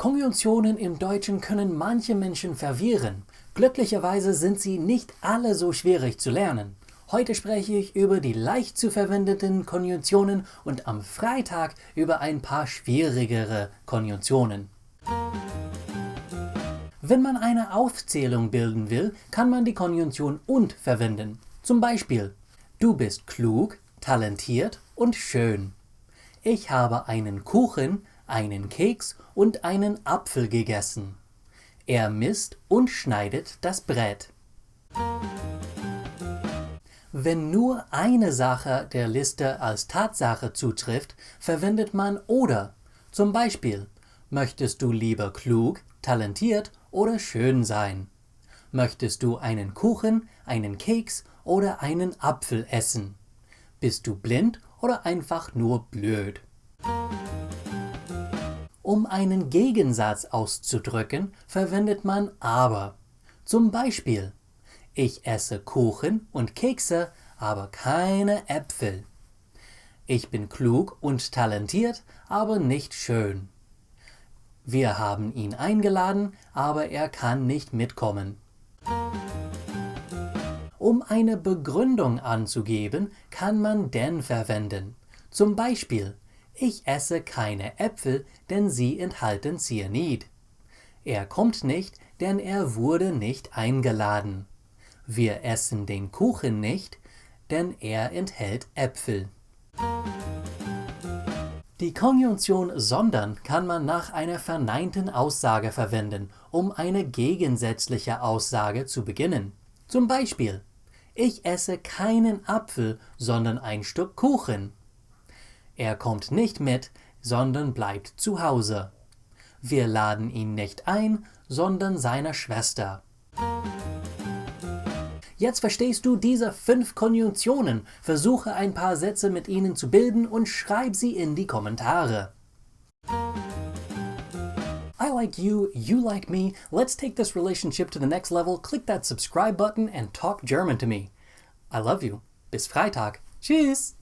Konjunktionen im Deutschen können manche Menschen verwirren. Glücklicherweise sind sie nicht alle so schwierig zu lernen. Heute spreche ich über die leicht zu verwendeten Konjunktionen und am Freitag über ein paar schwierigere Konjunktionen. Wenn man eine Aufzählung bilden will, kann man die Konjunktion und verwenden. Zum Beispiel: Du bist klug, talentiert und schön. Ich habe einen Kuchen, einen Keks und einen Apfel gegessen. Er misst und schneidet das Brett. Wenn nur eine Sache der Liste als Tatsache zutrifft, verwendet man oder. Zum Beispiel: Möchtest du lieber klug, talentiert oder schön sein? Möchtest du einen Kuchen, einen Keks oder einen Apfel essen? Bist du blind oder einfach nur blöd? Um einen Gegensatz auszudrücken, verwendet man aber. Zum Beispiel: Ich esse Kuchen und Kekse, aber keine Äpfel. Ich bin klug und talentiert, aber nicht schön. Wir haben ihn eingeladen, aber er kann nicht mitkommen. Um eine Begründung anzugeben, kann man denn verwenden. Zum Beispiel: Ich esse keine Äpfel, denn sie enthalten Cyanid. Er kommt nicht, denn er wurde nicht eingeladen. Wir essen den Kuchen nicht, denn er enthält Äpfel. Die Konjunktion sondern kann man nach einer verneinten Aussage verwenden, um eine gegensätzliche Aussage zu beginnen. Zum Beispiel: Ich esse keinen Apfel, sondern ein Stück Kuchen. Er kommt nicht mit, sondern bleibt zu Hause. Wir laden ihn nicht ein, sondern seine Schwester. Jetzt verstehst du diese 5 Konjunktionen. Versuche ein paar Sätze mit ihnen zu bilden und schreib sie in die Kommentare. I like you, you like me. Let's take this relationship to the next level. Click that subscribe button and talk German to me. I love you. Bis Freitag. Tschüss.